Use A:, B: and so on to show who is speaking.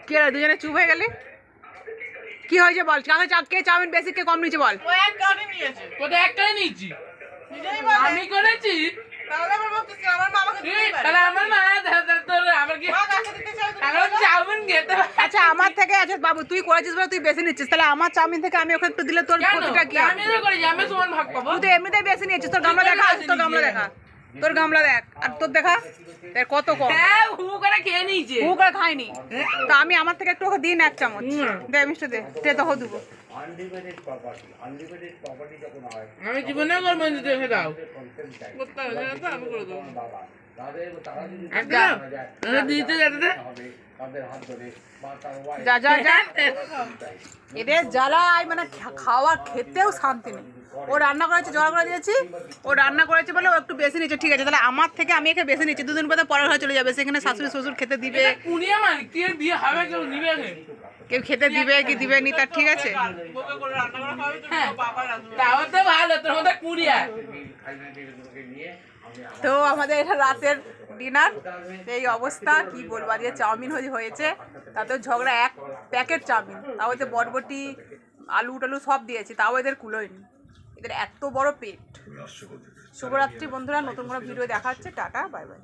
A: কি রে দুজনে চুপ হয়ে গেলি? কি হয়েছে বল? কে চাউমিন বেশি কে কম নিয়েছে বল?
B: ও এক কানে নিয়েছে।
C: কোথায় একটাই নিয়েছি?
B: নিজেই বলে।
C: আমি করেছি।
B: তাহলে আবার বলতেছি আমার মামাকে দিতে পারে।
C: তাহলে আমার মা তোর আমার কি
B: মা কাছে দিতে চাই তুমি
C: এখন চাউমিন খেতে পারে।
A: আচ্ছা আমার থেকে আচ্ছা বাবু তুই করেছিস বলে তুই বেশি নিচ্ছিস, তাহলে আমার চাউমিন থেকে আমি ওকে একটু দিলে তোর
C: কেন?
A: ক্ষতিটা কি হবে?
C: আমি তো করেছি, আমি সমান ভাগ পাবো।
A: তুই তো এমনিতেই বেশি নিয়েছিস, তোর গামলা দেখা, তোর গামলা দেখা, তোর গামলা দেখ আর তোর দেখা এর কত কম।
C: হ্যাঁ হু করে খেয়ে নিয়েছে।
A: ও করে খাইনি তো আমি আমার থেকে একটু ওকে দিন এক চামচ দে মিষ্টি দে তে তো দেবো।
C: আমি জীবনে করবো না, দেখে দাও করতে হবে না তো আমি করে দেবো। একটা দিতে যেতে
A: যা যা যা এদের জ্বালায় মানে খাওয়া খেতেও শান্তি নেই। ও রান্না করেছে জোগাড় করে দিয়েছি, ও রান্না করেছে বলে ও একটু বেশি নিচ্ছে, ঠিক আছে তাহলে আমার থেকে আমি একে বেশি নিচ্ছি, দুদিন পরে পরের ঘরে চলে যাবে, সেখানে শাশুড়ি শ্বশুর খেতে দিবে,
C: কুনিয়া মানে কি বিয়ে হবে কেউ নিবে
A: কেউ খেতে দিবে কি দিবে নি তার ঠিক আছে।
B: বকে করে রান্না করা খাবে তুমি বাবা রান্না
C: তাও তো ভালো, তোর মধ্যে কুড়িয়া।
A: তো আমাদের এটা রাতের ডিনার এই অবস্থা, কি বলবো আজকে চাউমিন হয়েছে, তাতেও ঝগড়া, এক প্যাকেট চাউমিন, তাও এতে বরবটি আলু টালু সব দিয়েছি, তাও এদের কুলোয়নি, এদের এত বড় পেট। শুভরাত্রি বন্ধুরা, নতুন কোনো ভিডিও দেখা হচ্ছে, টাটা বাই বাই।